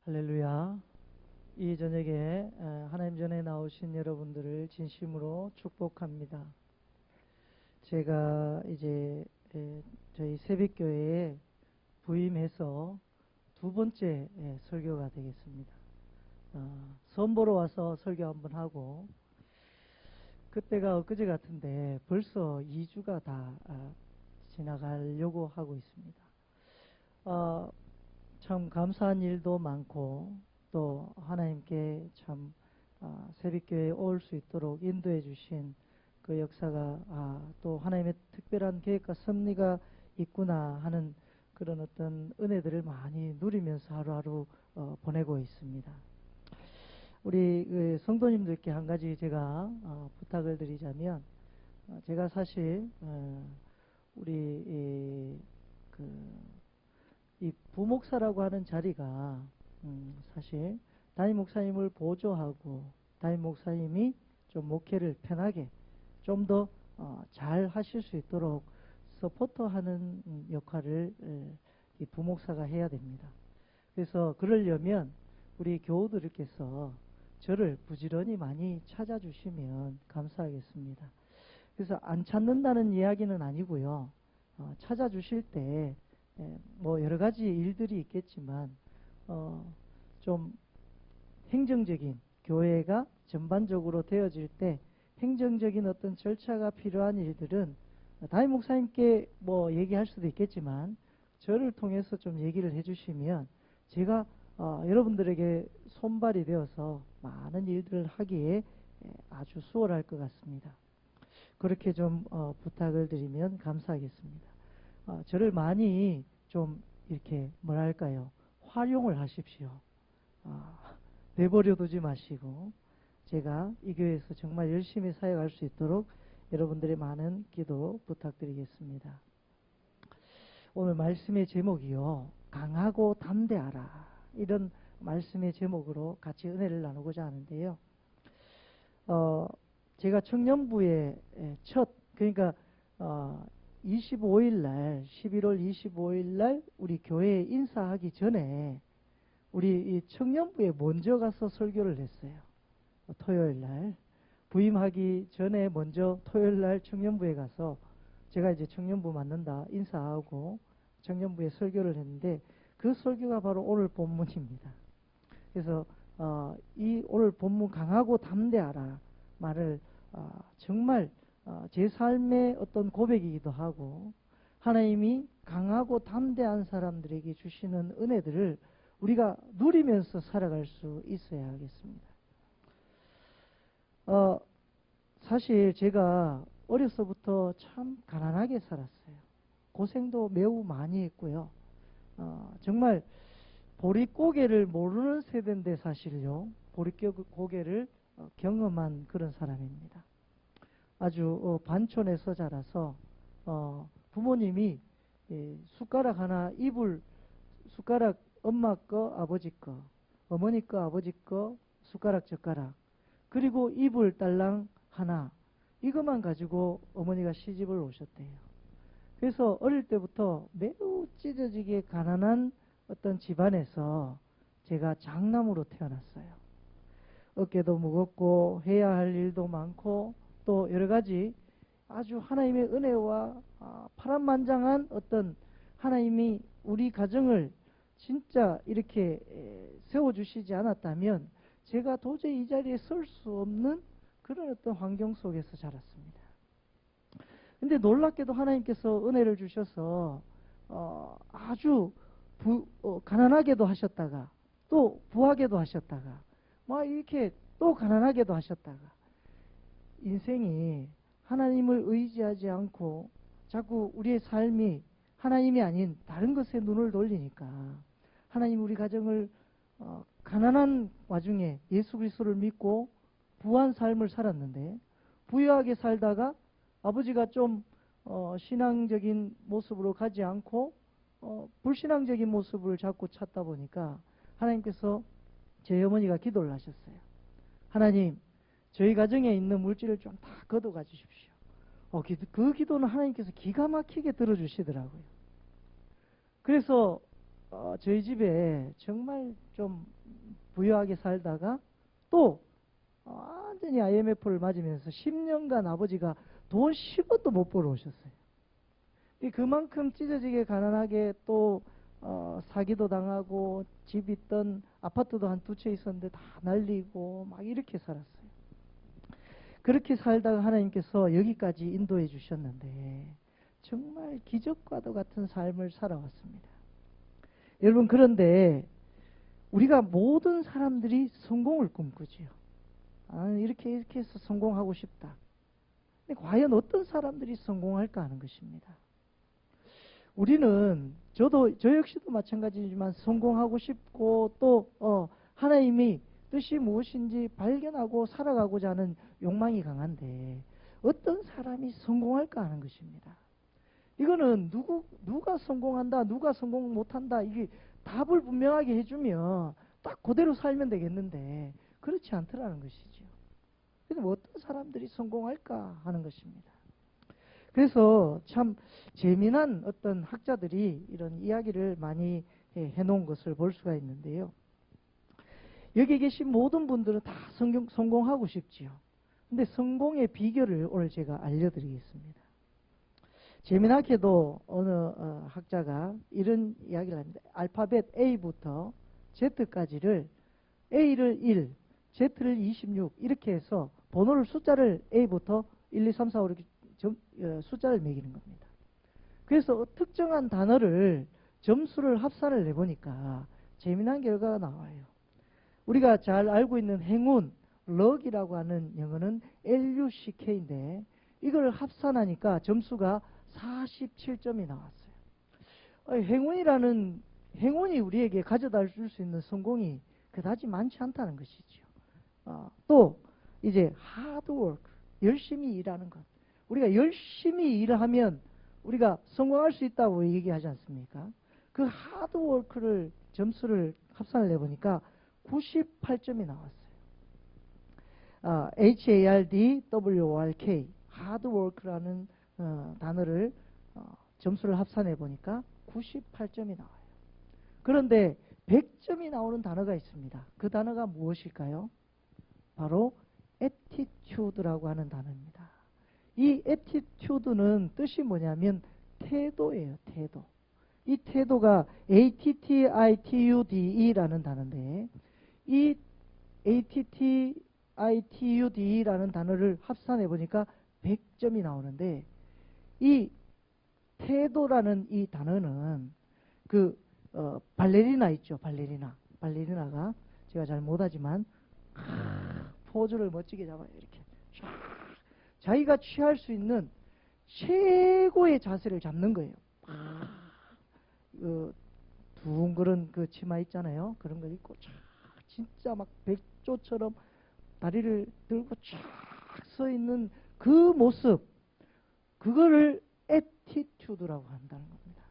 할렐루야. 이 저녁에 하나님 전에 나오신 여러분들을 진심으로 축복합니다. 제가 이제 저희 새벽교회에 부임해서 두 번째 설교가 되겠습니다. 선보러 와서 설교 한번 하고, 그때가 엊그제 같은데 벌써 2주가 다 지나가려고 하고 있습니다. 참 감사한 일도 많고, 또 하나님께 참 새벽교회에 올 수 있도록 인도해 주신 그 역사가 또 하나님의 특별한 계획과 섭리가 있구나 하는 그런 어떤 은혜들을 많이 누리면서 하루하루 보내고 있습니다. 우리 그 성도님들께 한 가지 제가 부탁을 드리자면, 제가 사실 우리 이 부목사라고 하는 자리가 사실 담임 목사님을 보조하고 담임 목사님이 좀 목회를 편하게 좀 더 잘 하실 수 있도록 서포터하는 역할을 이 부목사가 해야 됩니다. 그래서 그러려면 우리 교우들께서 저를 부지런히 많이 찾아주시면 감사하겠습니다. 그래서 안 찾는다는 이야기는 아니고요. 찾아주실 때 뭐 여러 가지 일들이 있겠지만 좀 행정적인, 교회가 전반적으로 되어질 때 행정적인 어떤 절차가 필요한 일들은 담임 목사님께 뭐 얘기할 수도 있겠지만 저를 통해서 좀 얘기를 해주시면 제가 여러분들에게 손발이 되어서 많은 일들을 하기에 아주 수월할 것 같습니다. 그렇게 좀 부탁을 드리면 감사하겠습니다. 저를 많이 좀 이렇게 뭐랄까요, 활용을 하십시오. 내버려 두지 마시고 제가 이 교회에서 정말 열심히 사역할 수 있도록 여러분들의 많은 기도 부탁드리겠습니다. 오늘 말씀의 제목이요, 강하고 담대하라, 이런 말씀의 제목으로 같이 은혜를 나누고자 하는데요. 제가 청년부의 그러니까 25일 날, 11월 25일 날 우리 교회에 인사하기 전에 우리 이 청년부에 먼저 가서 설교를 했어요. 토요일 날 부임하기 전에 먼저 토요일 날 청년부에 가서 제가 이제 청년부 맡는다 인사하고 청년부에 설교를 했는데, 그 설교가 바로 오늘 본문입니다. 그래서 이 오늘 본문 강하고 담대하라 말을 정말 제 삶의 어떤 고백이기도 하고, 하나님이 강하고 담대한 사람들에게 주시는 은혜들을 우리가 누리면서 살아갈 수 있어야 하겠습니다. 사실 제가 어려서부터 참 가난하게 살았어요. 고생도 매우 많이 했고요. 정말 보릿고개를 모르는 세대인데 사실요, 보릿고개를 경험한 그런 사람입니다. 아주 반촌에서 자라서 부모님이 숟가락 하나, 숟가락 엄마 거, 아버지 거, 어머니 거, 아버지 거, 숟가락, 젓가락, 그리고 이불 딸랑 하나, 이것만 가지고 어머니가 시집을 오셨대요. 그래서 어릴 때부터 매우 찢어지게 가난한 어떤 집안에서 제가 장남으로 태어났어요. 어깨도 무겁고 해야 할 일도 많고 또 여러 가지 아주 하나님의 은혜와 파란만장한 어떤 하나님이 우리 가정을 진짜 이렇게 세워주시지 않았다면 제가 도저히 이 자리에 설 수 없는 그런 어떤 환경 속에서 자랐습니다. 근데 놀랍게도 하나님께서 은혜를 주셔서 아주 가난하게도 하셨다가 또 부하게도 하셨다가 막 이렇게 또 가난하게도 하셨다가, 인생이 하나님을 의지하지 않고 자꾸 우리의 삶이 하나님이 아닌 다른 것에 눈을 돌리니까 하나님 우리 가정을 가난한 와중에 예수 그리스도를 믿고 부한 삶을 살았는데, 부유하게 살다가 아버지가 좀 신앙적인 모습으로 가지 않고 불신앙적인 모습을 자꾸 찾다 보니까 하나님께서 제 어머니가 기도를 하셨어요. 하나님, 저희 가정에 있는 물질을 좀 다 걷어가 주십시오. 그 기도는 하나님께서 기가 막히게 들어주시더라고요. 그래서 저희 집에 정말 좀 부유하게 살다가 또 완전히 IMF를 맞으면서 10년간 아버지가 돈 10원도 못 벌어 오셨어요. 그만큼 찢어지게 가난하게 또 사기도 당하고 집 있던 아파트도 한 두 채 있었는데 다 날리고 막 이렇게 살았어요. 그렇게 살다가 하나님께서 여기까지 인도해 주셨는데 정말 기적과도 같은 삶을 살아왔습니다. 여러분, 그런데 우리가 모든 사람들이 성공을 꿈꾸지요. 이렇게 해서 성공하고 싶다. 근데 과연 어떤 사람들이 성공할까 하는 것입니다. 우리는 저 역시도 마찬가지지만 성공하고 싶고 또 하나님이 뜻이 무엇인지 발견하고 살아가고자 하는 욕망이 강한데 어떤 사람이 성공할까 하는 것입니다. 이거는 누가 성공한다, 누가 성공 못한다, 이게 답을 분명하게 해주면 딱 그대로 살면 되겠는데 그렇지 않더라는 것이죠. 그래서 어떤 사람들이 성공할까 하는 것입니다. 그래서 참 재미난 어떤 학자들이 이런 이야기를 많이 해놓은 것을 볼 수가 있는데요. 여기 계신 모든 분들은 다 성공하고 싶지요. 근데 성공의 비결을 오늘 제가 알려드리겠습니다. 재미나게도 어느 학자가 이런 이야기를 합니다. 알파벳 A부터 Z까지를 A를 1, Z를 26 이렇게 해서 번호를 숫자를 A부터 1, 2, 3, 4, 5 이렇게 숫자를 매기는 겁니다. 그래서 특정한 단어를 점수를 합산을 해보니까 재미난 결과가 나와요. 우리가 잘 알고 있는 행운, 럭이라고 하는 영어는 LUCK인데 이걸 합산하니까 점수가 47점이 나왔어요. 행운이 우리에게 가져다 줄 수 있는 성공이 그다지 많지 않다는 것이죠. 또 이제 하드워크, 열심히 일하는 것. 우리가 열심히 일을 하면 우리가 성공할 수 있다고 얘기하지 않습니까? 그 하드워크를 점수를 합산을 해보니까 98점이 나왔어요. HARDWORK, 하드워크라는 단어를 점수를 합산해 보니까 98점이 나와요. 그런데 100점이 나오는 단어가 있습니다. 그 단어가 무엇일까요? 바로 attitude라고 하는 단어입니다. 이 attitude는 뜻이 뭐냐면 태도예요. 태도. 이 태도가 attitude라는 단어인데 이 attitude라는 단어를 합산해 보니까 100점이 나오는데 이 태도라는 이 단어는 발레리나 있죠. 발레리나가 제가 잘 못하지만 포즈를 멋지게 잡아요. 이렇게 자기가 취할 수 있는 최고의 자세를 잡는 거예요. 둥그런 그 치마 있잖아요. 그런 거 입고 진짜 막 백조처럼 다리를 들고 쫙 서 있는 그 모습, 그거를 애티튜드라고 한다는 겁니다.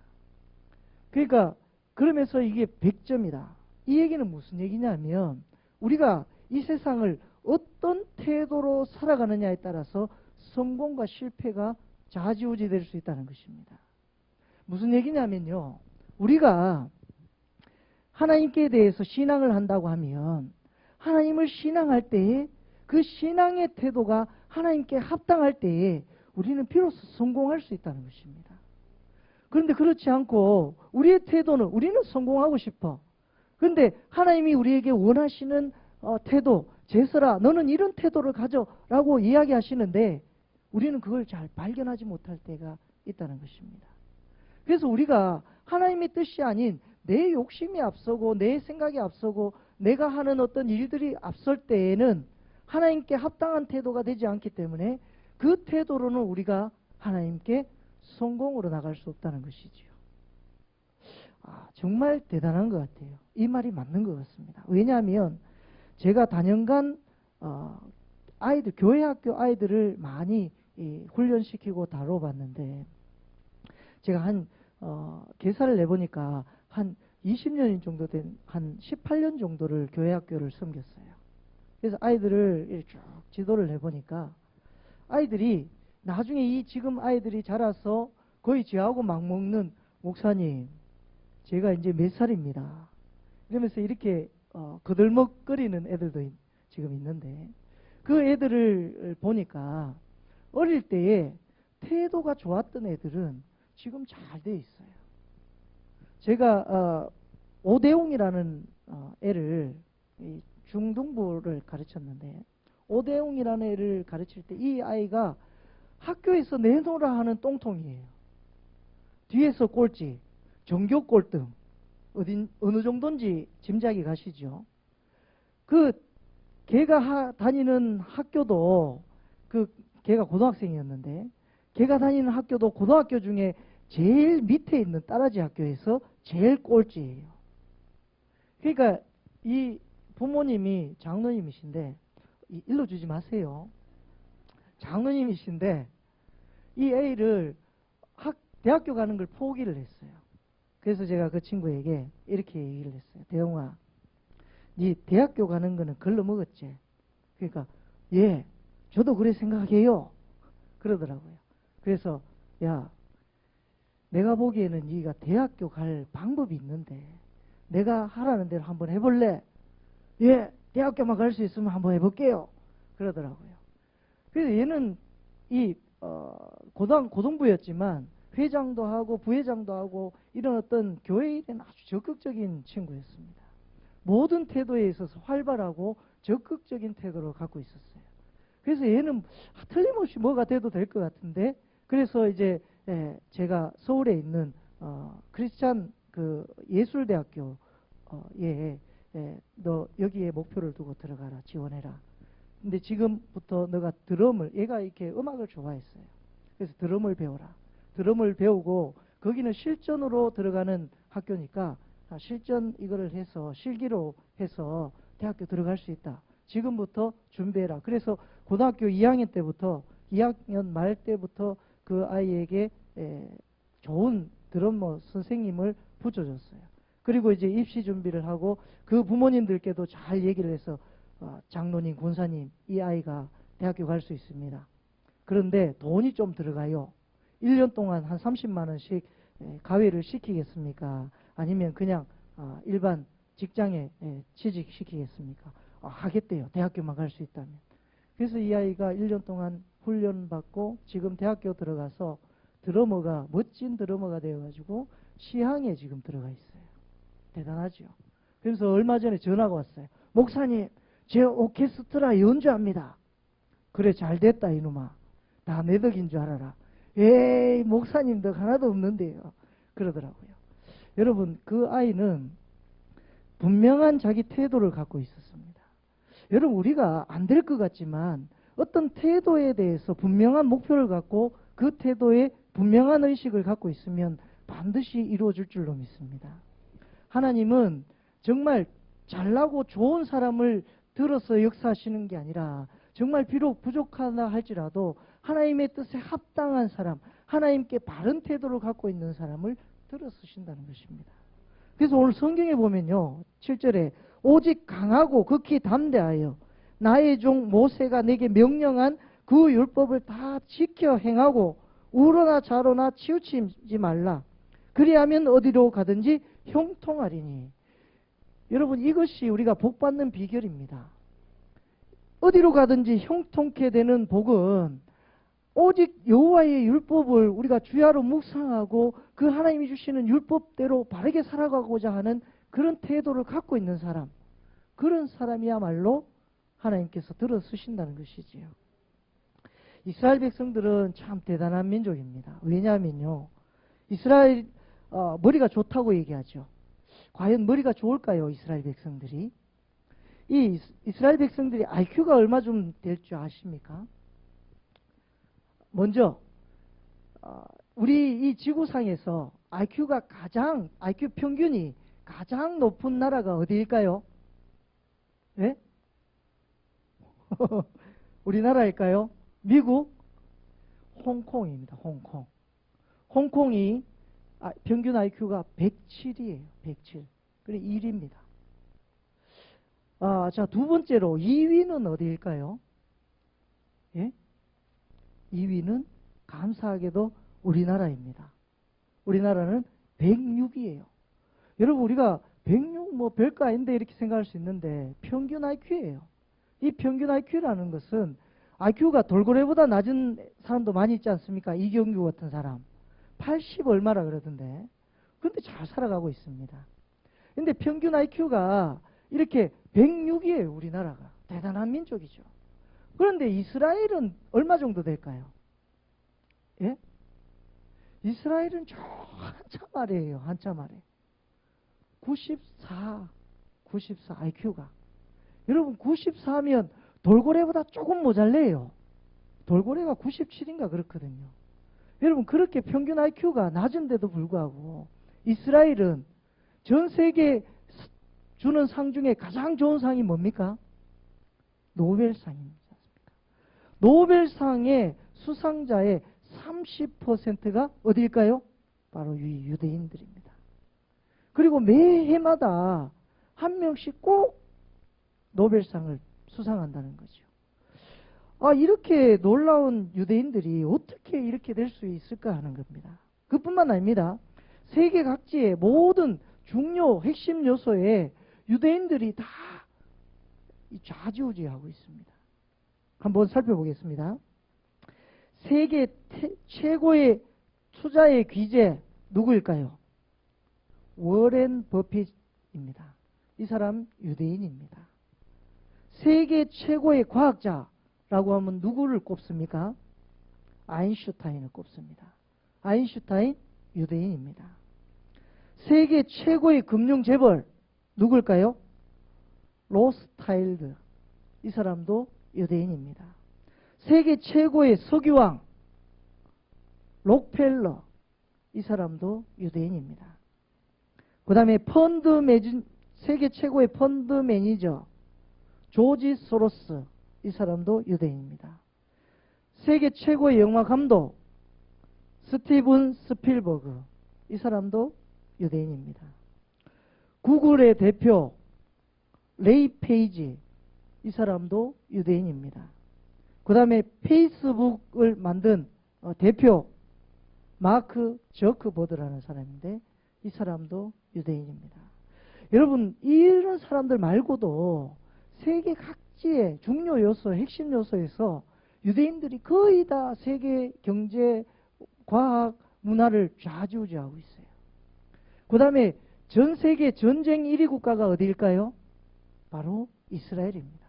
그러니까 그러면서 이게 100점이다. 이 얘기는 무슨 얘기냐면 우리가 이 세상을 어떤 태도로 살아가느냐에 따라서 성공과 실패가 좌지우지 될 수 있다는 것입니다. 무슨 얘기냐면요. 우리가 하나님께 대해서 신앙을 한다고 하면 하나님을 신앙할 때에 그 신앙의 태도가 하나님께 합당할 때에 우리는 비로소 성공할 수 있다는 것입니다. 그런데 그렇지 않고 우리의 태도는 우리는 성공하고 싶어. 그런데 하나님이 우리에게 원하시는 태도, 제스라 너는 이런 태도를 가져라고 이야기하시는데 우리는 그걸 잘 발견하지 못할 때가 있다는 것입니다. 그래서 우리가 하나님의 뜻이 아닌 내 욕심이 앞서고 내 생각이 앞서고 내가 하는 어떤 일들이 앞설 때에는 하나님께 합당한 태도가 되지 않기 때문에 그 태도로는 우리가 하나님께 성공으로 나갈 수 없다는 것이지요. 정말 대단한 것 같아요. 이 말이 맞는 것 같습니다. 왜냐하면 제가 다년간 교회 학교 아이들을 많이 훈련시키고 다뤄봤는데 제가 계산을 내보니까 한 20년 정도 된 한 18년 정도를 교회 학교를 섬겼어요. 그래서 아이들을 쭉 지도를 해보니까 아이들이 나중에 지금 아이들이 자라서 거의 저하고 맞먹는 목사님, 제가 이제 몇 살입니다. 이러면서 이렇게 거들먹거리는 애들도 지금 있는데, 그 애들을 보니까 어릴 때에 태도가 좋았던 애들은 지금 잘 돼 있어요. 제가 오대웅이라는 애를 중등부를 가르쳤는데, 오대웅이라는 애를 가르칠 때 이 아이가 학교에서 내놓으라 하는 똥통이에요. 뒤에서 꼴찌, 전교 꼴등, 어느 정도인지 짐작이 가시죠. 걔가 다니는 학교도, 걔가 고등학생이었는데, 걔가 다니는 학교도 고등학교 중에 제일 밑에 있는 따라지 학교에서 제일 꼴찌예요. 그러니까 이 부모님이 장로님이신데, 일러주지 마세요. 장로님이신데, 이 애를 대학교 가는 걸 포기를 했어요. 그래서 제가 그 친구에게 이렇게 얘기를 했어요. 대웅아, 네 대학교 가는 거는 걸러 먹었지. 그러니까 예, 저도 그래 생각해요. 그러더라고요. 그래서 야, 내가 보기에는 네가 대학교 갈 방법이 있는데 내가 하라는 대로 한번 해볼래? 예, 대학교만 갈 수 있으면 한번 해볼게요. 그러더라고요. 그래서 얘는 고등부였지만 회장도 하고 부회장도 하고 이런 어떤 교회 일에는 아주 적극적인 친구였습니다. 모든 태도에 있어서 활발하고 적극적인 태도를 갖고 있었어요. 그래서 얘는 틀림없이 뭐가 돼도 될 것 같은데, 그래서 이제 제가 서울에 있는 크리스찬 그 예술대학교 너 여기에 목표를 두고 들어가라, 지원해라. 근데 지금부터 너가 얘가 이렇게 음악을 좋아했어요. 그래서 드럼을 배워라. 드럼을 배우고 거기는 실전으로 들어가는 학교니까 실전 이거를 해서 실기로 해서 대학교 들어갈 수 있다. 지금부터 준비해라. 그래서 고등학교 2학년 때부터 2학년 말 때부터 그 아이에게 좋은 드럼 선생님을 붙여줬어요. 그리고 이제 입시 준비를 하고 그 부모님들께도 잘 얘기를 해서 장로님, 권사님, 이 아이가 대학교 갈 수 있습니다. 그런데 돈이 좀 들어가요. 1년 동안 한 30만 원씩 가외를 시키겠습니까? 아니면 그냥 일반 직장에 취직시키겠습니까? 하겠대요. 대학교만 갈 수 있다면. 그래서 이 아이가 1년 동안 훈련받고 지금 대학교 들어가서 드러머가, 멋진 드러머가 되어가지고 시향에 지금 들어가 있어요. 대단하죠. 그래서 얼마 전에 전화가 왔어요. 목사님, 제 오케스트라 연주합니다. 그래, 잘 됐다 이놈아. 다 내 덕인 줄 알아라. 에이, 목사님 덕 하나도 없는데요. 그러더라고요. 여러분, 그 아이는 분명한 자기 태도를 갖고 있었습니다. 여러분, 우리가 안 될 것 같지만 어떤 태도에 대해서 분명한 목표를 갖고 그 태도에 분명한 의식을 갖고 있으면 반드시 이루어질 줄로 믿습니다. 하나님은 정말 잘나고 좋은 사람을 들어서 역사하시는 게 아니라 정말 비록 부족하다 할지라도 하나님의 뜻에 합당한 사람, 하나님께 바른 태도를 갖고 있는 사람을 들어 쓰신다는 것입니다. 그래서 오늘 성경에 보면요, 7절에 오직 강하고 극히 담대하여 나의 종 모세가 내게 명령한 그 율법을 다 지켜 행하고 우로나 좌로나 치우치지 말라. 그리하면 어디로 가든지 형통하리니. 여러분, 이것이 우리가 복받는 비결입니다. 어디로 가든지 형통케 되는 복은 오직 여호와의 율법을 우리가 주야로 묵상하고 그 하나님이 주시는 율법대로 바르게 살아가고자 하는 그런 태도를 갖고 있는 사람, 그런 사람이야말로 하나님께서 들어 쓰신다는 것이지요. 이스라엘 백성들은 참 대단한 민족입니다. 왜냐하면요, 이스라엘 머리가 좋다고 얘기하죠. 과연 머리가 좋을까요, 이스라엘 백성들이? 이 이스라엘 백성들이 IQ가 얼마 좀 될 줄 아십니까? 먼저 우리 이 지구상에서 IQ 평균이 가장 높은 나라가 어디일까요? 네? 우리나라일까요? 미국? 홍콩입니다. 홍콩이 평균 IQ가 107이에요. 107. 그래 1위입니다. 자, 두 번째로 2위는 어디일까요? 예? 2위는 감사하게도 우리나라입니다. 우리나라는 106이에요. 여러분 우리가 106 뭐 별거 아닌데 이렇게 생각할 수 있는데 평균 IQ예요. 이 평균 IQ라는 것은 IQ가 돌고래보다 낮은 사람도 많이 있지 않습니까? 이경규 같은 사람 80 얼마라 그러던데 근데 잘 살아가고 있습니다. 근데 평균 IQ가 이렇게 106이에요. 우리나라가 대단한 민족이죠. 그런데 이스라엘은 얼마 정도 될까요? 예? 이스라엘은 저 한참 아래예요. 한참 아래. 94 IQ가. 여러분 94면 돌고래보다 조금 모자래요. 돌고래가 97인가 그렇거든요. 여러분 그렇게 평균 IQ가 낮은데도 불구하고 이스라엘은 전 세계 주는 상 중에 가장 좋은 상이 뭡니까? 노벨상입니다. 노벨상의 수상자의 30%가 어디일까요? 바로 이 유대인들입니다. 그리고 매해마다 한 명씩 꼭 노벨상을 수상한다는 거죠. 아, 이렇게 놀라운 유대인들이 어떻게 이렇게 될 수 있을까 하는 겁니다. 그뿐만 아닙니다. 세계 각지의 모든 중요 핵심 요소에 유대인들이 다 좌지우지하고 있습니다. 한번 살펴보겠습니다. 세계 최고의 투자의 귀재 누구일까요? 워렌 버핏입니다. 이 사람 유대인입니다. 세계 최고의 과학자라고 하면 누구를 꼽습니까? 아인슈타인을 꼽습니다. 아인슈타인 유대인입니다. 세계 최고의 금융재벌 누굴까요? 로스타일드 이 사람도 유대인입니다. 세계 최고의 석유왕 록펠러 이 사람도 유대인입니다. 그 다음에 세계 최고의 펀드 매니저 조지 소로스 이 사람도 유대인입니다. 세계 최고의 영화 감독 스티븐 스필버그 이 사람도 유대인입니다. 구글의 대표 레이 페이지 이 사람도 유대인입니다. 그 다음에 페이스북을 만든 대표 마크 저크버드라는 사람인데 이 사람도 유대인입니다. 여러분 이런 사람들 말고도 세계 각지의 중요 요소, 핵심 요소에서 유대인들이 거의 다 세계 경제, 과학, 문화를 좌지우지하고 있어요. 그 다음에 전 세계 전쟁 1위 국가가 어디일까요? 바로 이스라엘입니다.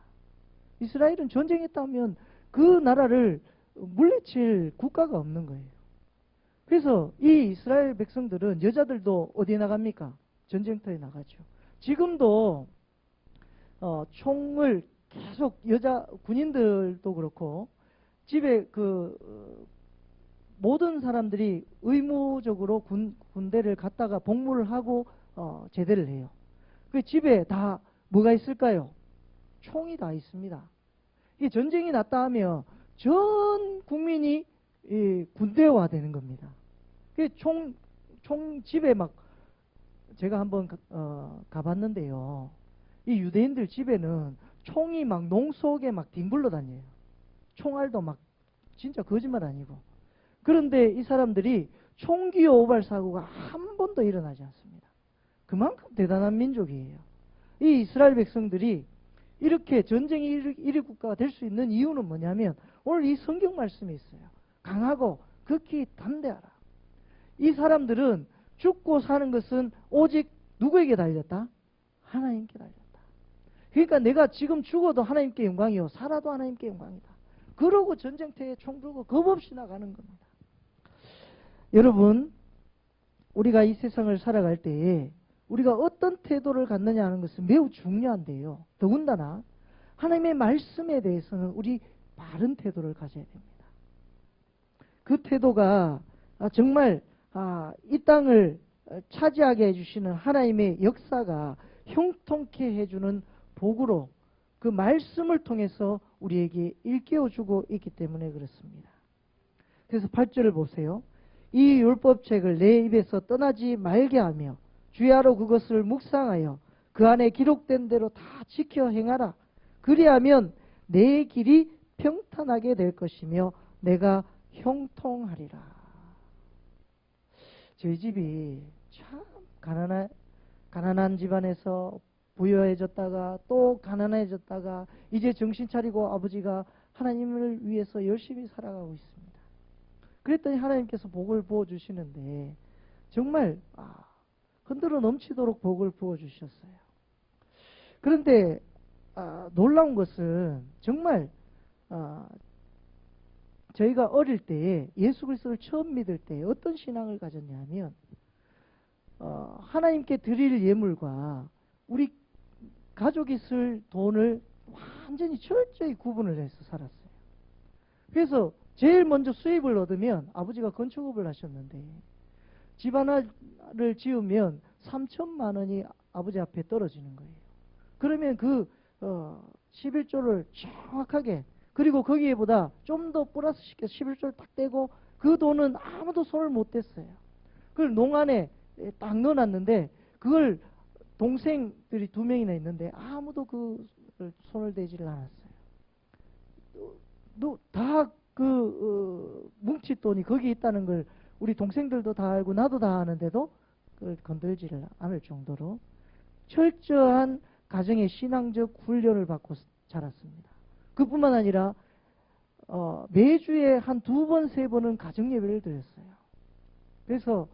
이스라엘은 전쟁했다면 그 나라를 물리칠 국가가 없는 거예요. 그래서 이 이스라엘 백성들은 여자들도 어디에 나갑니까? 전쟁터에 나가죠. 지금도 총을 계속 여자 군인들도 그렇고 집에 모든 사람들이 의무적으로 군대를 갔다가 복무를 하고 제대를 해요. 그 집에 다 뭐가 있을까요? 총이 다 있습니다. 이 전쟁이 났다 하면 전 국민이 군대화 되는 겁니다. 총 집에 막 제가 한번 가봤는데요. 이 유대인들 집에는 총이 막 농 속에 막 뒹굴러 다녀요. 총알도 막 진짜 거짓말 아니고. 그런데 이 사람들이 총기 오발 사고가 한 번도 일어나지 않습니다. 그만큼 대단한 민족이에요. 이 이스라엘 백성들이 이렇게 전쟁 1위 국가가 될 수 있는 이유는 뭐냐면 오늘 이 성경 말씀에 있어요. 강하고 극히 담대하라. 이 사람들은 죽고 사는 것은 오직 누구에게 달렸다? 하나님께 달렸다. 그러니까 내가 지금 죽어도 하나님께 영광이요 살아도 하나님께 영광이다. 그러고 전쟁터에 총 들고 겁없이 나가는 겁니다. 여러분 우리가 이 세상을 살아갈 때에 우리가 어떤 태도를 갖느냐 하는 것은 매우 중요한데요. 더군다나 하나님의 말씀에 대해서는 우리 바른 태도를 가져야 됩니다. 그 태도가 정말 이 땅을 차지하게 해주시는 하나님의 역사가 형통케 해주는 복으로 그 말씀을 통해서 우리에게 일깨워주고 있기 때문에 그렇습니다. 그래서 8절을 보세요. 이 율법책을 내 입에서 떠나지 말게 하며 주야로 그것을 묵상하여 그 안에 기록된 대로 다 지켜 행하라. 그리하면 내 길이 평탄하게 될 것이며 내가 형통하리라. 저희 집이 참 가난한 집안에서 부유해졌다가 또 가난해졌다가 이제 정신 차리고 아버지가 하나님을 위해서 열심히 살아가고 있습니다. 그랬더니 하나님께서 복을 부어주시는데 정말 흔들어 넘치도록 복을 부어주셨어요. 그런데 놀라운 것은 정말 저희가 어릴 때에 예수 그리스도를 처음 믿을 때 어떤 신앙을 가졌냐면 하나님께 드릴 예물과 우리 가족이 쓸 돈을 완전히 철저히 구분을 해서 살았어요. 그래서 제일 먼저 수입을 얻으면 아버지가 건축업을 하셨는데 집 하나를 지으면 3천만 원이 아버지 앞에 떨어지는 거예요. 그러면 그 11조를 정확하게, 그리고 거기에보다 좀 더 플러스 시켜서 11조를 딱 떼고 그 돈은 아무도 손을 못 댔어요. 그걸 농안에 딱 넣어놨는데 그걸 동생들이 2명이나 있는데 아무도 그 손을 대지를 않았어요. 다 그 뭉칫돈이 거기 있다는 걸 우리 동생들도 다 알고 나도 다 아는데도 그걸 건들지를 않을 정도로 철저한 가정의 신앙적 훈련을 받고 자랐습니다. 그뿐만 아니라 매주에 한 2번, 3번은 가정 예배를 드렸어요. 그래서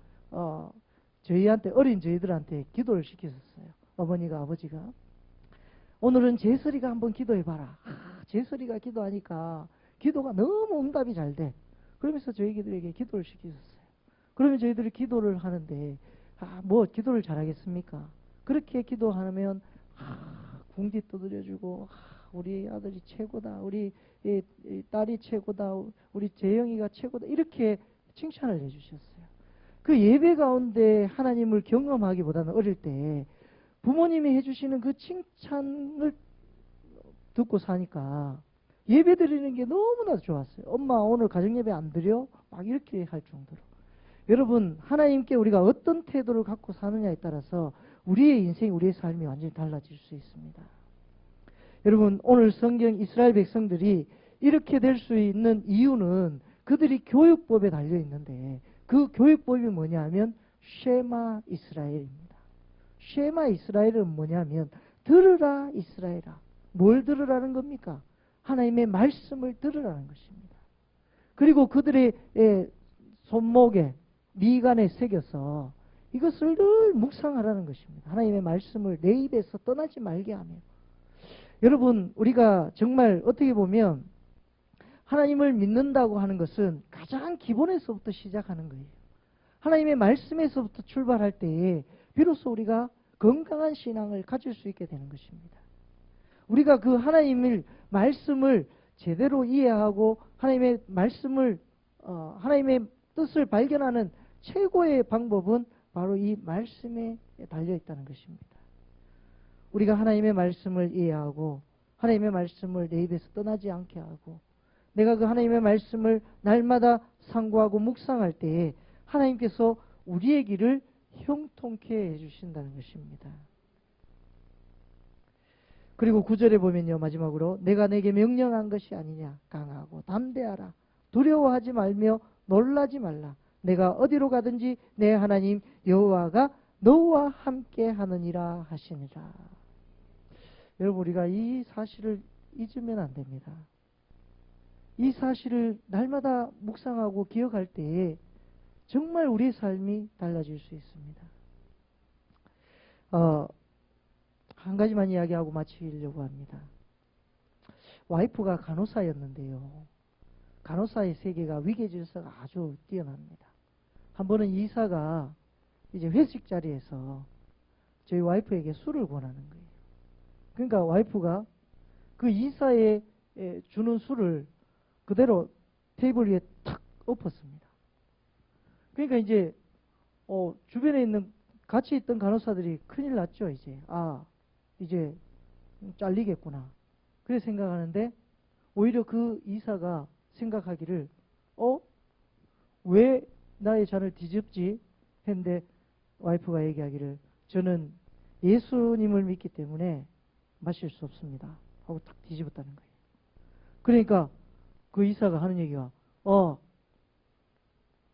저희한테, 어린 저희들한테 기도를 시켰었어요. 어머니가, 아버지가 오늘은 제설이가 한번 기도해봐라. 제설이가 기도하니까 기도가 너무 응답이 잘 돼. 그러면서 저희들에게 기도를 시키셨어요. 그러면 저희들이 기도를 하는데 뭐 기도를 잘하겠습니까? 그렇게 기도하면 궁디 두드려주고 우리 아들이 최고다, 우리 딸이 최고다, 우리 재영이가 최고다, 이렇게 칭찬을 해주셨어요. 그 예배 가운데 하나님을 경험하기보다는 어릴 때 부모님이 해주시는 그 칭찬을 듣고 사니까 예배 드리는 게 너무나 좋았어요. 엄마 오늘 가정예배 안 드려? 막 이렇게 할 정도로. 여러분, 하나님께 우리가 어떤 태도를 갖고 사느냐에 따라서 우리의 인생, 우리의 삶이 완전히 달라질 수 있습니다. 여러분, 오늘 성경 이스라엘 백성들이 이렇게 될 수 있는 이유는 그들이 교육법에 달려 있는데 그 교육법이 뭐냐면 쉐마 이스라엘입니다. 쉐마 이스라엘은 뭐냐면 들으라 이스라엘아. 뭘 들으라는 겁니까? 하나님의 말씀을 들으라는 것입니다. 그리고 그들의 손목에, 미간에 새겨서 이것을 늘 묵상하라는 것입니다. 하나님의 말씀을 내 입에서 떠나지 말게 하며. 여러분, 우리가 정말 어떻게 보면 하나님을 믿는다고 하는 것은 가장 기본에서부터 시작하는 거예요. 하나님의 말씀에서부터 출발할 때에 비로소 우리가 건강한 신앙을 가질 수 있게 되는 것입니다. 우리가 그 하나님의 말씀을 제대로 이해하고 하나님의 말씀을 하나님의 뜻을 발견하는 최고의 방법은 바로 이 말씀에 달려 있다는 것입니다. 우리가 하나님의 말씀을 이해하고 하나님의 말씀을 내 입에서 떠나지 않게 하고 내가 그 하나님의 말씀을 날마다 상고하고 묵상할 때에 하나님께서 우리의 길을 형통케 해주신다는 것입니다. 그리고 9절에 보면요, 마지막으로 내가 내게 명령한 것이 아니냐, 강하고 담대하라, 두려워하지 말며 놀라지 말라, 내가 어디로 가든지 내 하나님 여호와가 너와 함께 하느니라 하시니라. 여러분, 우리가 이 사실을 잊으면 안 됩니다. 이 사실을 날마다 묵상하고 기억할 때에 정말 우리의 삶이 달라질 수 있습니다. 한 가지만 이야기하고 마치려고 합니다. 와이프가 간호사였는데요. 간호사의 세계가 위계질서가 아주 뛰어납니다. 한 번은 이사가 이제 회식 자리에서 저희 와이프에게 술을 권하는 거예요. 그러니까 와이프가 그 이사에 주는 술을 그대로 테이블 위에 탁 엎었습니다. 그러니까 이제 주변에 있는 같이 있던 간호사들이 큰일 났죠. 이제 잘리겠구나. 그래 생각하는데 오히려 그 이사가 생각하기를 왜 나의 잔을 뒤집지? 했는데 와이프가 얘기하기를 저는 예수님을 믿기 때문에 마실 수 없습니다. 하고 탁 뒤집었다는 거예요. 그러니까 그 이사가 하는 얘기가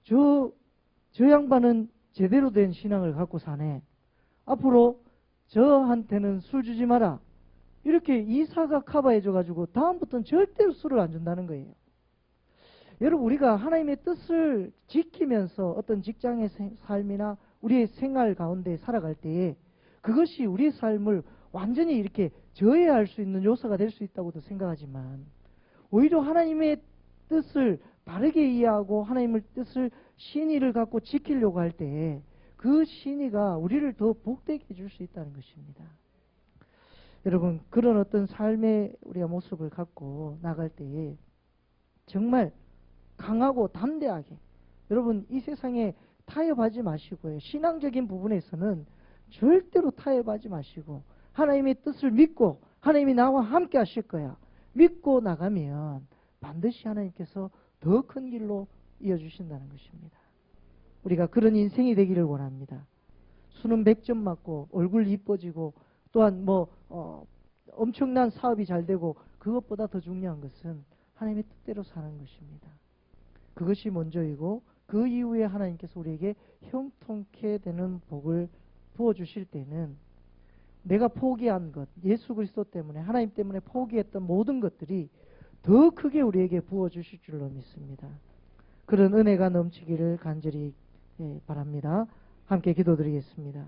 저 양반은 제대로 된 신앙을 갖고 사네. 앞으로 저한테는 술 주지 마라. 이렇게 이사가 커버해줘가지고 다음부터는 절대로 술을 안 준다는 거예요. 여러분, 우리가 하나님의 뜻을 지키면서 어떤 직장의 삶이나 우리의 생활 가운데 살아갈 때에 그것이 우리의 삶을 완전히 이렇게 저해할 수 있는 요소가 될 수 있다고도 생각하지만, 오히려 하나님의 뜻을 바르게 이해하고 하나님의 뜻을 신의를 갖고 지키려고 할 때 그 신의가 우리를 더 복되게 해줄 수 있다는 것입니다. 여러분, 그런 어떤 삶의 우리가 모습을 갖고 나갈 때에 정말 강하고 담대하게, 여러분 이 세상에 타협하지 마시고요. 신앙적인 부분에서는 절대로 타협하지 마시고 하나님의 뜻을 믿고 하나님이 나와 함께 하실 거야 믿고 나가면 반드시 하나님께서 더 큰 길로 이어주신다는 것입니다. 우리가 그런 인생이 되기를 원합니다. 수능 100점 맞고 얼굴 이뻐지고 또한 엄청난 사업이 잘 되고 그것보다 더 중요한 것은 하나님의 뜻대로 사는 것입니다. 그것이 먼저이고 그 이후에 하나님께서 우리에게 형통케 되는 복을 부어주실 때는 내가 포기한 것, 예수 그리스도 때문에 하나님 때문에 포기했던 모든 것들이 더 크게 우리에게 부어주실 줄로 믿습니다. 그런 은혜가 넘치기를 간절히 바랍니다. 함께 기도드리겠습니다.